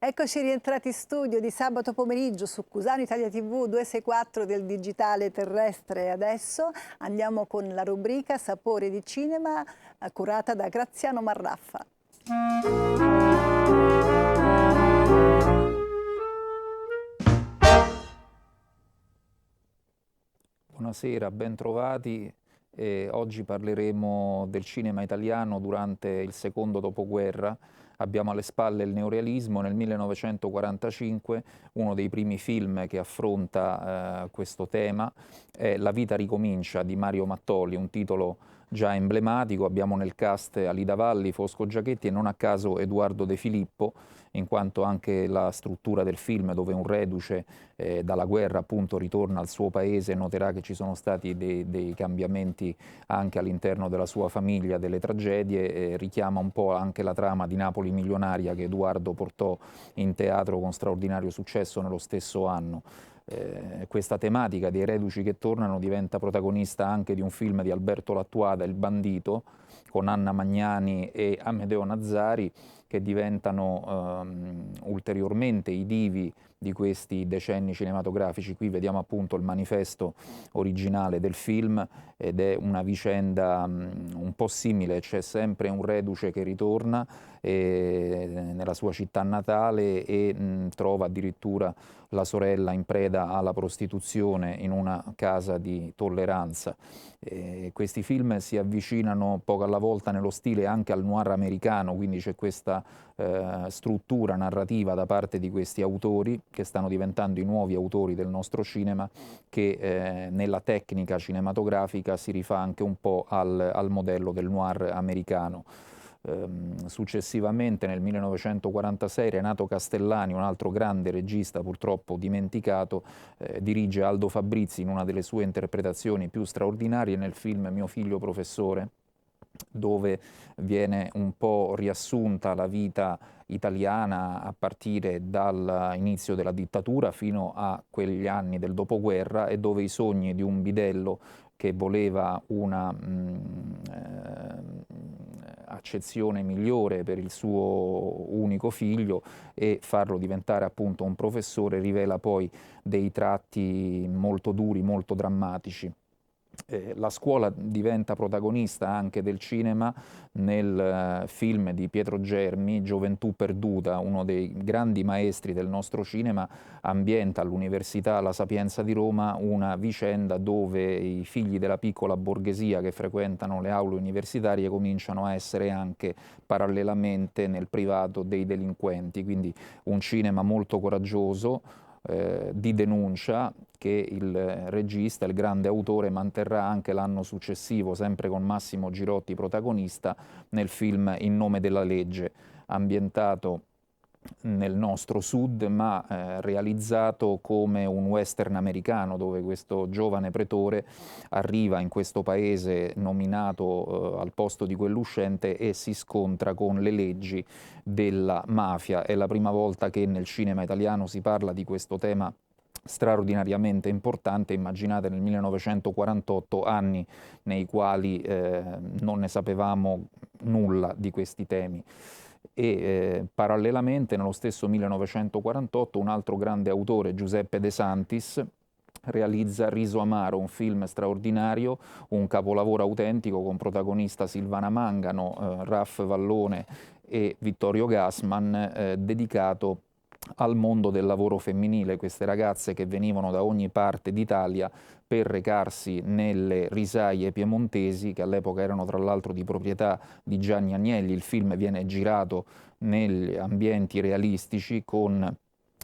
Eccoci rientrati in studio di sabato pomeriggio su Cusano Italia TV 264 del digitale terrestre. Adesso andiamo con la rubrica Sapore di cinema curata da Graziano Marraffa. Buonasera, bentrovati. Oggi parleremo del cinema italiano durante il secondo dopoguerra. Abbiamo alle spalle il neorealismo. Nel 1945 uno dei primi film che affronta questo tema è La vita ricomincia di Mario Mattoli, un titolo già emblematico. Abbiamo nel cast Alida Valli, Fosco Giachetti e non a caso Edoardo De Filippo, in quanto anche la struttura del film, dove un reduce dalla guerra appunto ritorna al suo paese, noterà che ci sono stati dei cambiamenti anche all'interno della sua famiglia, delle tragedie, richiama un po' anche la trama di Napoli milionaria che Edoardo portò in teatro con straordinario successo nello stesso anno. Questa tematica dei reduci che tornano diventa protagonista anche di un film di Alberto Lattuada, Il bandito, con Anna Magnani e Amedeo Nazzari, che diventano ulteriormente i divi di questi decenni cinematografici. Qui vediamo appunto il manifesto originale del film ed è una vicenda un po' simile. C'è sempre un reduce che ritorna nella sua città natale e trova addirittura la sorella in preda alla prostituzione in una casa di tolleranza. Questi film si avvicinano poco alla volta nello stile anche al noir americano, quindi c'è questa struttura narrativa da parte di questi autori che stanno diventando i nuovi autori del nostro cinema, che nella tecnica cinematografica si rifà anche un po' al modello del noir americano. Successivamente nel 1946 Renato Castellani, un altro grande regista purtroppo dimenticato, dirige Aldo Fabrizi in una delle sue interpretazioni più straordinarie nel film Mio figlio professore, dove viene un po' riassunta la vita italiana a partire dall'inizio della dittatura fino a quegli anni del dopoguerra, e dove i sogni di un bidello che voleva una accezione migliore per il suo unico figlio e farlo diventare appunto un professore rivela poi dei tratti molto duri, molto drammatici. La scuola diventa protagonista anche del cinema nel film di Pietro Germi, Gioventù perduta, uno dei grandi maestri del nostro cinema. Ambienta all'Università La Sapienza di Roma una vicenda dove i figli della piccola borghesia che frequentano le aule universitarie cominciano a essere anche parallelamente nel privato dei delinquenti, quindi un cinema molto coraggioso, di denuncia, che il regista, il grande autore, manterrà anche l'anno successivo, sempre con Massimo Girotti protagonista, nel film In nome della legge, ambientato nel nostro sud, ma realizzato come un western americano, dove questo giovane pretore arriva in questo paese nominato al posto di quello uscente e si scontra con le leggi della mafia. È la prima volta che nel cinema italiano si parla di questo tema straordinariamente importante. Immaginate, nel 1948, anni nei quali non ne sapevamo nulla di questi temi. E parallelamente nello stesso 1948 un altro grande autore, Giuseppe De Santis, realizza Riso Amaro, un film straordinario, un capolavoro autentico con protagonista Silvana Mangano, Raff Vallone e Vittorio Gassman, dedicato al mondo del lavoro femminile, queste ragazze che venivano da ogni parte d'Italia per recarsi nelle risaie piemontesi, che all'epoca erano tra l'altro di proprietà di Gianni Agnelli. Il film viene girato negli ambienti realistici con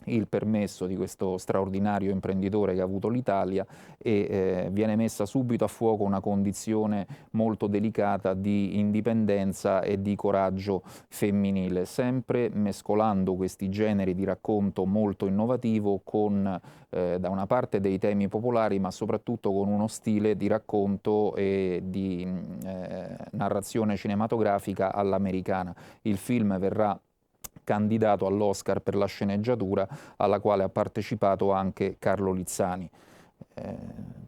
il permesso di questo straordinario imprenditore che ha avuto l'Italia, e viene messa subito a fuoco una condizione molto delicata di indipendenza e di coraggio femminile, sempre mescolando questi generi di racconto molto innovativo con da una parte dei temi popolari, ma soprattutto con uno stile di racconto e di narrazione cinematografica all'americana. Il film verrà candidato all'Oscar per la sceneggiatura, alla quale ha partecipato anche Carlo Lizzani.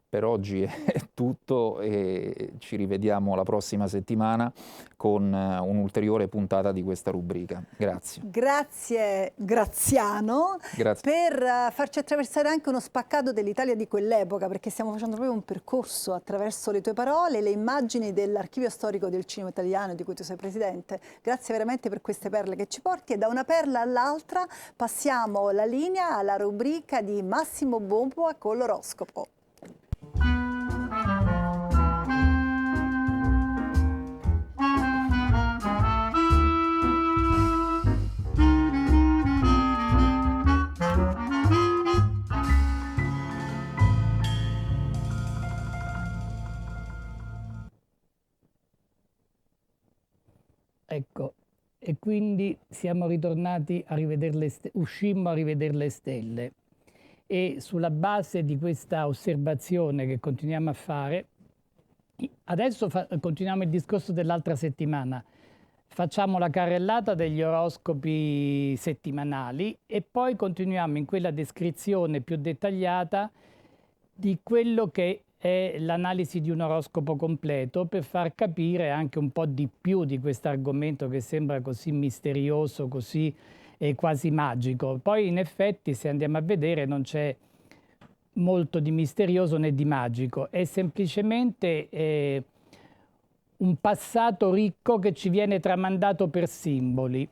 Per oggi è tutto e ci rivediamo la prossima settimana con un'ulteriore puntata di questa rubrica. Grazie. Grazie Graziano. Grazie. Per farci attraversare anche uno spaccato dell'Italia di quell'epoca, perché stiamo facendo proprio un percorso attraverso le tue parole, le immagini dell'archivio storico del cinema italiano di cui tu sei presidente. Grazie veramente per queste perle che ci porti, e da una perla all'altra passiamo la linea alla rubrica di Massimo Bompa con l'oroscopo. Ecco, e quindi siamo ritornati a rivedere uscimmo a rivedere le stelle, e sulla base di questa osservazione che continuiamo a fare, adesso continuiamo il discorso dell'altra settimana. Facciamo la carrellata degli oroscopi settimanali e poi continuiamo in quella descrizione più dettagliata di quello che è l'analisi di un oroscopo completo, per far capire anche un po' di più di questo argomento che sembra così misterioso, così quasi magico. Poi in effetti, se andiamo a vedere, non c'è molto di misterioso né di magico, è semplicemente un passato ricco che ci viene tramandato per simboli.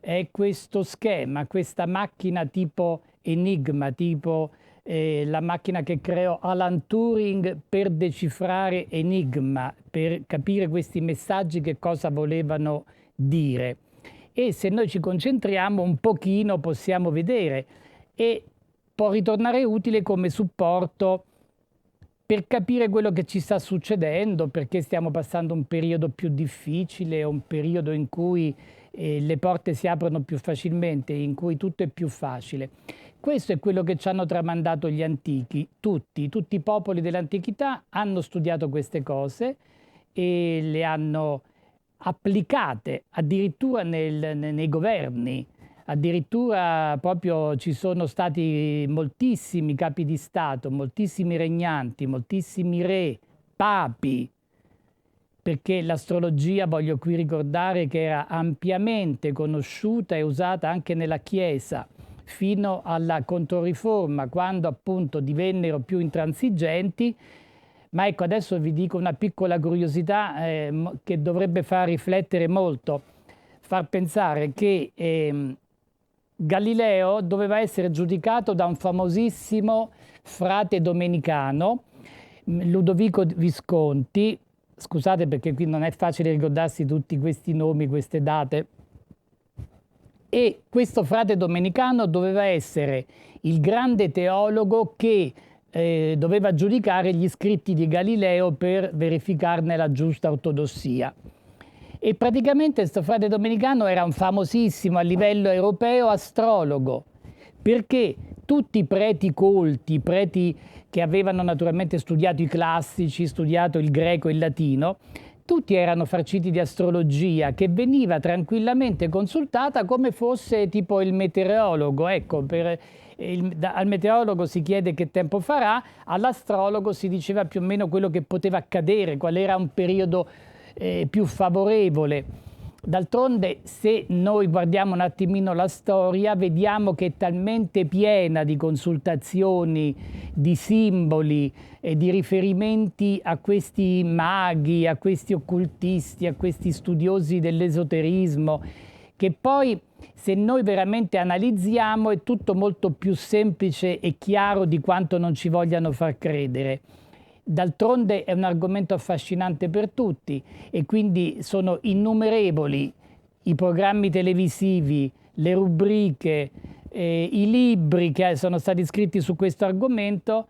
È questo schema, questa macchina tipo enigma, tipo la macchina che creò Alan Turing per decifrare enigma, per capire questi messaggi che cosa volevano dire. E se noi ci concentriamo un pochino possiamo vedere, e può ritornare utile come supporto per capire quello che ci sta succedendo, perché stiamo passando un periodo più difficile, un periodo in cui le porte si aprono più facilmente, in cui tutto è più facile. Questo è quello che ci hanno tramandato gli antichi. Tutti i popoli dell'antichità hanno studiato queste cose e le hanno applicate addirittura nei governi. Addirittura proprio ci sono stati moltissimi capi di Stato, moltissimi regnanti, moltissimi re, papi, perché l'astrologia, voglio qui ricordare, che era ampiamente conosciuta e usata anche nella Chiesa fino alla Controriforma, quando appunto divennero più intransigenti. Ma ecco, adesso vi dico una piccola curiosità che dovrebbe far riflettere molto, far pensare che Galileo doveva essere giudicato da un famosissimo frate domenicano, Ludovico Visconti. Scusate perché qui non è facile ricordarsi tutti questi nomi, queste date. E questo frate domenicano doveva essere il grande teologo che doveva giudicare gli scritti di Galileo per verificarne la giusta ortodossia. E praticamente questo frate domenicano era un famosissimo a livello europeo astrologo, perché tutti i preti colti, preti che avevano naturalmente studiato i classici, studiato il greco e il latino, tutti erano farciti di astrologia, che veniva tranquillamente consultata come fosse tipo il meteorologo. Ecco, al meteorologo si chiede che tempo farà, all'astrologo si diceva più o meno quello che poteva accadere, qual era un periodo più favorevole. D'altronde, se noi guardiamo un attimino la storia, vediamo che è talmente piena di consultazioni, di simboli e di riferimenti a questi maghi, a questi occultisti, a questi studiosi dell'esoterismo, che poi, se noi veramente analizziamo, è tutto molto più semplice e chiaro di quanto non ci vogliano far credere. D'altronde è un argomento affascinante per tutti, e quindi sono innumerevoli i programmi televisivi, le rubriche, i libri che sono stati scritti su questo argomento,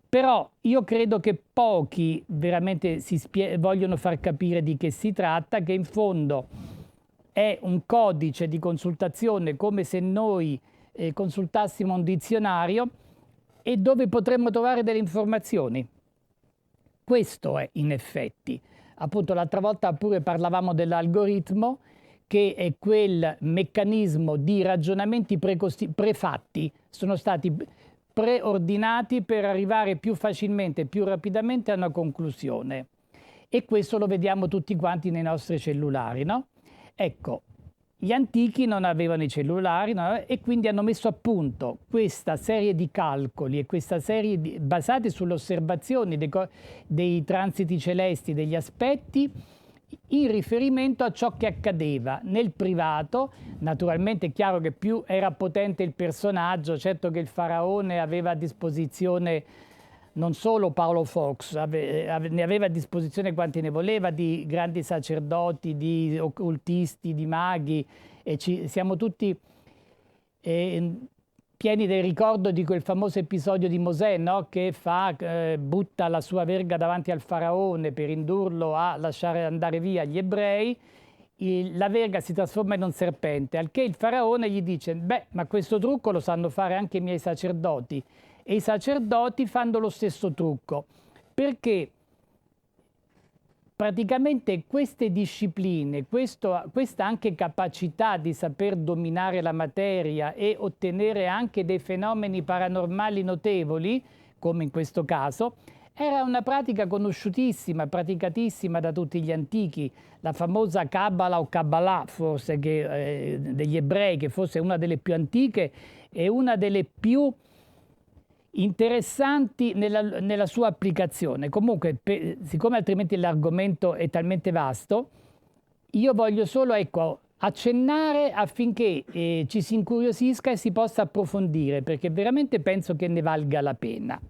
però io credo che pochi veramente vogliono far capire di che si tratta, che in fondo è un codice di consultazione come se noi consultassimo un dizionario, e dove potremmo trovare delle informazioni. Questo è in effetti. Appunto l'altra volta pure parlavamo dell'algoritmo, che è quel meccanismo di ragionamenti prefatti, sono stati preordinati per arrivare più facilmente e più rapidamente a una conclusione. E questo lo vediamo tutti quanti nei nostri cellulari, no? Ecco, gli antichi non avevano i cellulari, no? E quindi hanno messo a punto questa serie di calcoli e questa serie basati sulle osservazioni dei transiti celesti, degli aspetti, in riferimento a ciò che accadeva nel privato. Naturalmente è chiaro che più era potente il personaggio, certo che il faraone aveva a disposizione non solo Paolo Fox, ne aveva a disposizione quanti ne voleva, di grandi sacerdoti, di occultisti, di maghi, e siamo tutti pieni del ricordo di quel famoso episodio di Mosè, no? Che butta la sua verga davanti al faraone per indurlo a lasciare andare via gli ebrei. La verga si trasforma in un serpente, al che il faraone gli dice: beh, ma questo trucco lo sanno fare anche i miei sacerdoti. E i sacerdoti fanno lo stesso trucco, perché praticamente queste discipline, questa anche capacità di saper dominare la materia e ottenere anche dei fenomeni paranormali notevoli, come in questo caso, era una pratica conosciutissima, praticatissima da tutti gli antichi. La famosa Kabbalah o Kabbalah, forse, degli ebrei, che forse è una delle più antiche e una delle più interessanti nella sua applicazione. Comunque, siccome altrimenti l'argomento è talmente vasto, io voglio solo, ecco, accennare affinché ci si incuriosisca e si possa approfondire, perché veramente penso che ne valga la pena.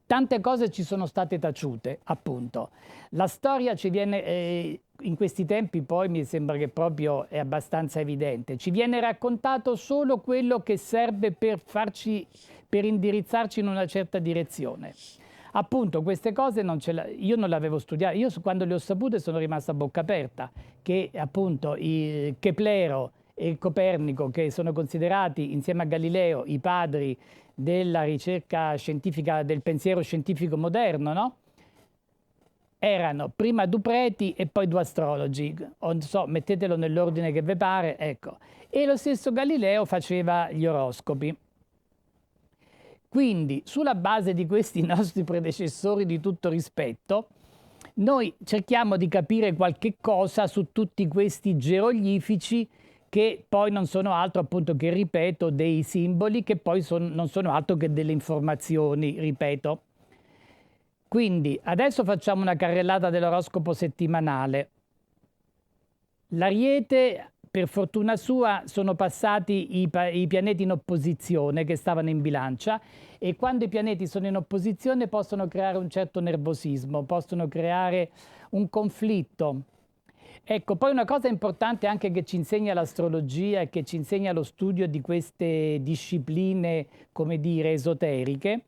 Tante cose ci sono state taciute, appunto. La storia ci viene, in questi tempi poi mi sembra che proprio è abbastanza evidente, ci viene raccontato solo quello che serve per indirizzarci in una certa direzione. Appunto, queste cose io non le avevo studiate. Io quando le ho sapute sono rimasta a bocca aperta, che appunto i Keplero e Copernico, che sono considerati insieme a Galileo i padri della ricerca scientifica, del pensiero scientifico moderno, no? Erano prima due preti e poi due astrologi, o non so, mettetelo nell'ordine che vi pare, ecco. E lo stesso Galileo faceva gli oroscopi. Quindi, sulla base di questi nostri predecessori di tutto rispetto, noi cerchiamo di capire qualche cosa su tutti questi geroglifici, che poi non sono altro, appunto, che, ripeto, dei simboli, che poi non sono altro che delle informazioni, ripeto. Quindi adesso facciamo una carrellata dell'oroscopo settimanale. L'Ariete, per fortuna sua, sono passati i pianeti in opposizione che stavano in bilancia, e quando i pianeti sono in opposizione possono creare un certo nervosismo, possono creare un conflitto. Ecco, poi una cosa importante anche che ci insegna l'astrologia e che ci insegna lo studio di queste discipline, come dire, esoteriche,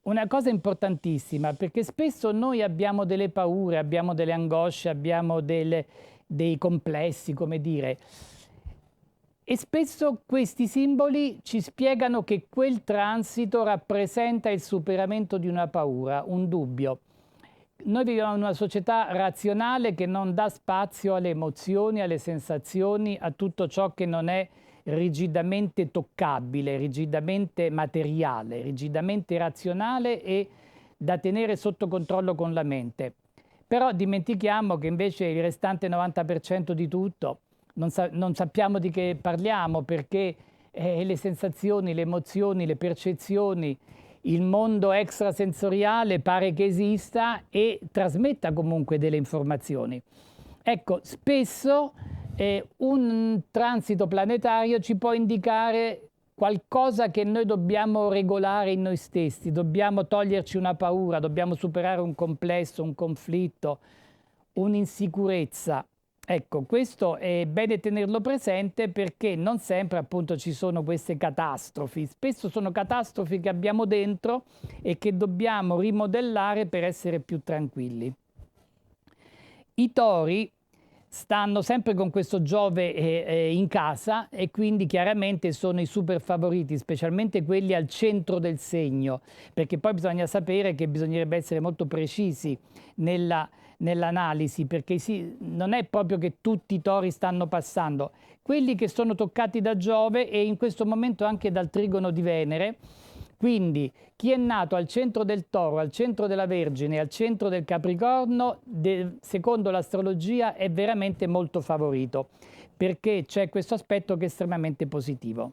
una cosa importantissima, perché spesso noi abbiamo delle paure, abbiamo delle angosce, abbiamo dei complessi, come dire, e spesso questi simboli ci spiegano che quel transito rappresenta il superamento di una paura, un dubbio. Noi viviamo in una società razionale che non dà spazio alle emozioni, alle sensazioni, a tutto ciò che non è rigidamente toccabile, rigidamente materiale, rigidamente razionale e da tenere sotto controllo con la mente. Però dimentichiamo che invece il restante 90% di tutto non sappiamo di che parliamo, perché le sensazioni, le emozioni, le percezioni, il mondo extrasensoriale pare che esista e trasmetta comunque delle informazioni. Ecco, spesso un transito planetario ci può indicare qualcosa che noi dobbiamo regolare in noi stessi, dobbiamo toglierci una paura, dobbiamo superare un complesso, un conflitto, un'insicurezza. Ecco, questo è bene tenerlo presente, perché non sempre, appunto, ci sono queste catastrofi. Spesso sono catastrofi che abbiamo dentro e che dobbiamo rimodellare per essere più tranquilli. I tori stanno sempre con questo Giove in casa e quindi chiaramente sono i super favoriti, specialmente quelli al centro del segno, perché poi bisogna sapere che bisognerebbe essere molto precisi nell'analisi, perché non è proprio che tutti i tori stanno passando. Quelli che sono toccati da Giove e in questo momento anche dal trigono di Venere, quindi chi è nato al centro del Toro, al centro della Vergine, al centro del Capricorno, secondo l'astrologia è veramente molto favorito, perché c'è questo aspetto che è estremamente positivo.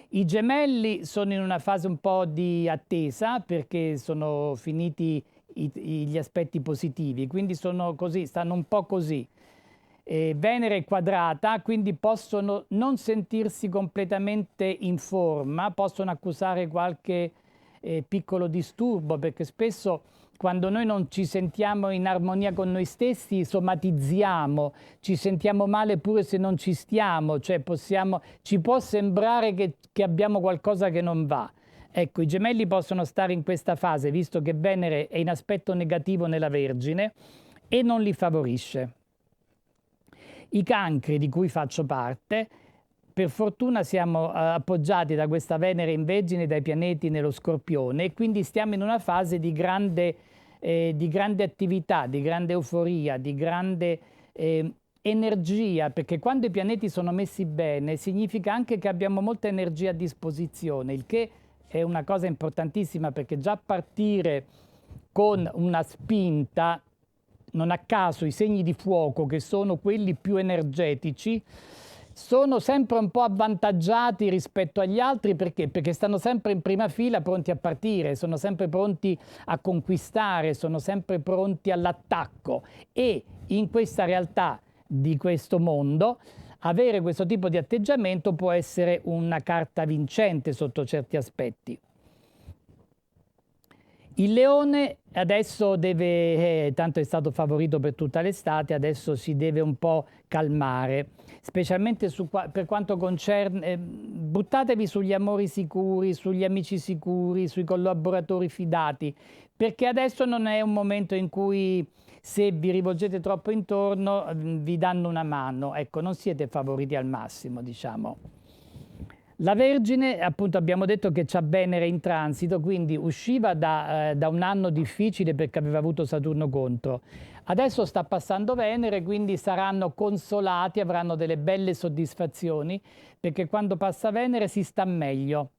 I Gemelli sono in una fase un po' di attesa, perché sono finiti gli aspetti positivi, quindi stanno un po' così. Venere è quadrata, quindi possono non sentirsi completamente in forma, possono accusare qualche piccolo disturbo, perché spesso quando noi non ci sentiamo in armonia con noi stessi somatizziamo, ci sentiamo male pure se non ci stiamo, cioè ci può sembrare che abbiamo qualcosa che non va. Ecco, i Gemelli possono stare in questa fase, visto che Venere è in aspetto negativo nella Vergine e non li favorisce. I Cancri, di cui faccio parte, per fortuna siamo appoggiati da questa Venere in Vergine dai pianeti nello Scorpione e quindi stiamo in una fase di grande attività, di grande euforia, di grande energia, perché quando i pianeti sono messi bene significa anche che abbiamo molta energia a disposizione, il che è una cosa importantissima, perché già partire con una spinta, non a caso i segni di fuoco, che sono quelli più energetici, sono sempre un po' avvantaggiati rispetto agli altri. Perché? Perché stanno sempre in prima fila pronti a partire, sono sempre pronti a conquistare, sono sempre pronti all'attacco, e in questa realtà di questo mondo avere questo tipo di atteggiamento può essere una carta vincente sotto certi aspetti. Il Leone adesso deve, tanto è stato favorito per tutta l'estate, adesso si deve un po' calmare, specialmente per quanto concerne, buttatevi sugli amori sicuri, sugli amici sicuri, sui collaboratori fidati, perché adesso non è un momento in cui, se vi rivolgete troppo intorno, vi danno una mano. Ecco, non siete favoriti al massimo, diciamo. La Vergine, appunto, abbiamo detto che c'ha Venere in transito, quindi usciva da un anno difficile perché aveva avuto Saturno contro. Adesso sta passando Venere, quindi saranno consolati, avranno delle belle soddisfazioni, perché quando passa Venere si sta meglio.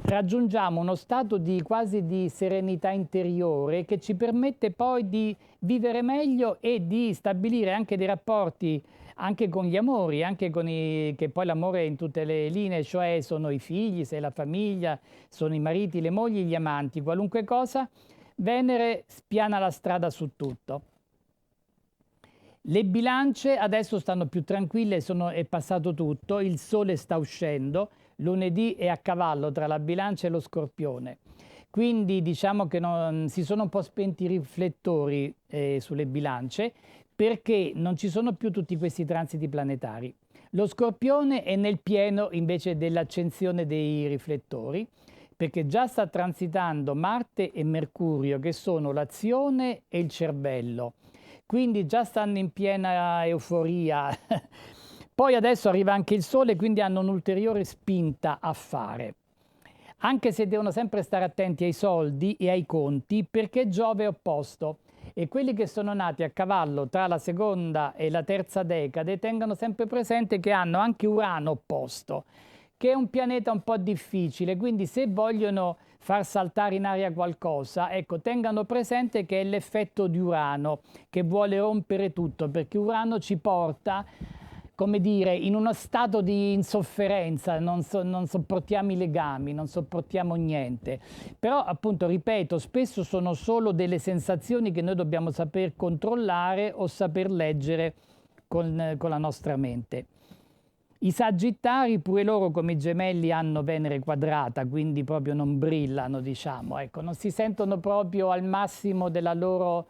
Raggiungiamo uno stato quasi di serenità interiore che ci permette poi di vivere meglio e di stabilire anche dei rapporti anche con gli amori, che poi l'amore è in tutte le linee, cioè sono i figli, se è la famiglia, sono i mariti, le mogli, gli amanti, qualunque cosa. Venere spiana la strada su tutto. Le bilance adesso stanno più tranquille, è passato tutto, il sole sta uscendo, lunedì è a cavallo tra la bilancia e lo Scorpione. Quindi diciamo che si sono un po' spenti i riflettori sulle bilance, perché non ci sono più tutti questi transiti planetari. Lo Scorpione è nel pieno invece dell'accensione dei riflettori, perché già sta transitando Marte e Mercurio, che sono l'azione e il cervello. Quindi già stanno in piena euforia. Poi adesso arriva anche il Sole, quindi hanno un'ulteriore spinta a fare. Anche se devono sempre stare attenti ai soldi e ai conti, perché Giove è opposto. E quelli che sono nati a cavallo tra la seconda e la terza decade tengano sempre presente che hanno anche Urano opposto, che è un pianeta un po' difficile, quindi se vogliono far saltare in aria qualcosa, ecco, tengano presente che è l'effetto di Urano che vuole rompere tutto, perché Urano ci porta, come dire, in uno stato di insofferenza, non sopportiamo i legami, non sopportiamo niente. Però, appunto, ripeto, spesso sono solo delle sensazioni che noi dobbiamo saper controllare o saper leggere con la nostra mente. I Sagittari, pure loro come i Gemelli, hanno Venere quadrata, quindi proprio non brillano, diciamo, ecco, non si sentono proprio al massimo della loro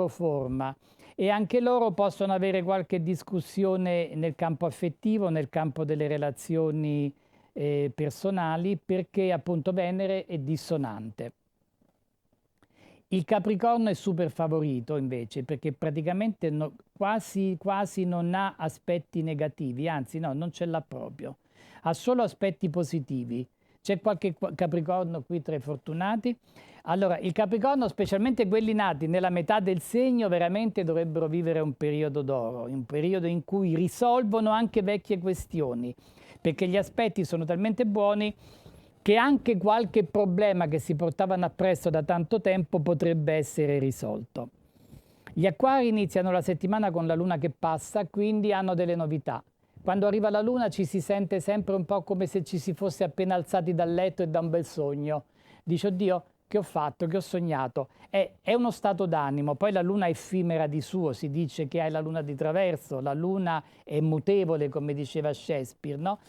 forma. E anche loro possono avere qualche discussione nel campo affettivo, nel campo delle relazioni personali, perché appunto Venere è dissonante. Il Capricorno è super favorito invece perché praticamente quasi non ha aspetti negativi, anzi no, non ce l'ha proprio, ha solo aspetti positivi. C'è qualche Capricorno qui tra i fortunati? Allora, il Capricorno, specialmente quelli nati nella metà del segno, veramente dovrebbero vivere un periodo d'oro, un periodo in cui risolvono anche vecchie questioni, perché gli aspetti sono talmente buoni che anche qualche problema che si portavano appresso da tanto tempo potrebbe essere risolto. Gli acquari iniziano la settimana con la luna che passa, quindi hanno delle novità. Quando arriva la luna ci si sente sempre un po' come se ci si fosse appena alzati dal letto e da un bel sogno. Dice, oddio, che ho fatto, che ho sognato? È uno stato d'animo. Poi la luna è effimera di suo, si dice che hai la luna di traverso, la luna è mutevole, come diceva Shakespeare, no?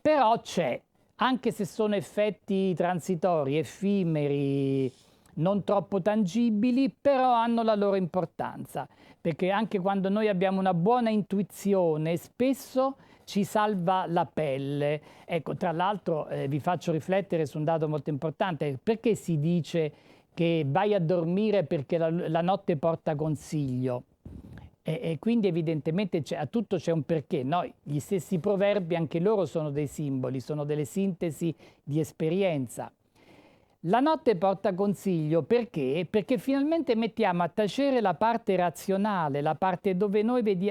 Però c'è. Anche se sono effetti transitori, effimeri, non troppo tangibili, però hanno la loro importanza, perché anche quando noi abbiamo una buona intuizione, spesso ci salva la pelle. Ecco, tra l'altro vi faccio riflettere su un dato molto importante, perché si dice che vai a dormire perché la notte porta consiglio? E quindi evidentemente a tutto c'è un perché, no? Gli stessi proverbi, anche loro sono dei simboli, sono delle sintesi di esperienza. La notte porta consiglio perché? Perché finalmente mettiamo a tacere la parte razionale, la parte dove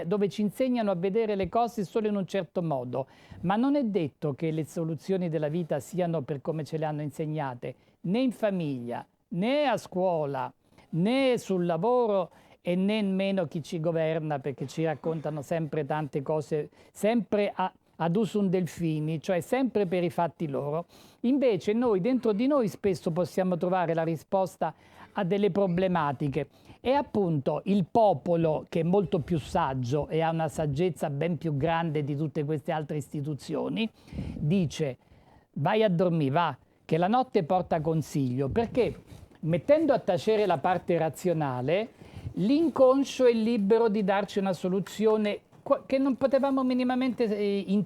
dove ci insegnano a vedere le cose solo in un certo modo. Ma non è detto che le soluzioni della vita siano per come ce le hanno insegnate, né in famiglia, né a scuola, né sul lavoro, e nemmeno chi ci governa, perché ci raccontano sempre tante cose, sempre ad usum delfini, cioè sempre per i fatti loro. Invece noi, dentro di noi, spesso possiamo trovare la risposta a delle problematiche. E appunto il popolo, che è molto più saggio e ha una saggezza ben più grande di tutte queste altre istituzioni, dice, vai a dormire, va, che la notte porta consiglio, perché mettendo a tacere la parte razionale, l'inconscio è libero di darci una soluzione che non potevamo minimamente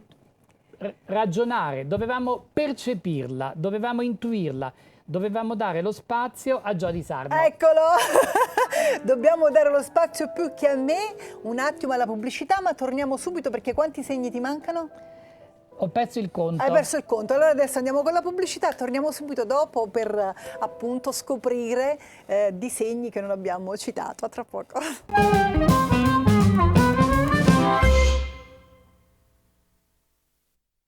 ragionare, dovevamo percepirla, dovevamo intuirla, dovevamo dare lo spazio a Gio Di Sarno. Eccolo! Dobbiamo dare lo spazio più che a me, un attimo alla pubblicità, ma torniamo subito perché quanti segni ti mancano? Ho perso il conto. Hai perso il conto, allora adesso andiamo con la pubblicità, torniamo subito dopo per appunto scoprire di segni che non abbiamo citato. A tra poco.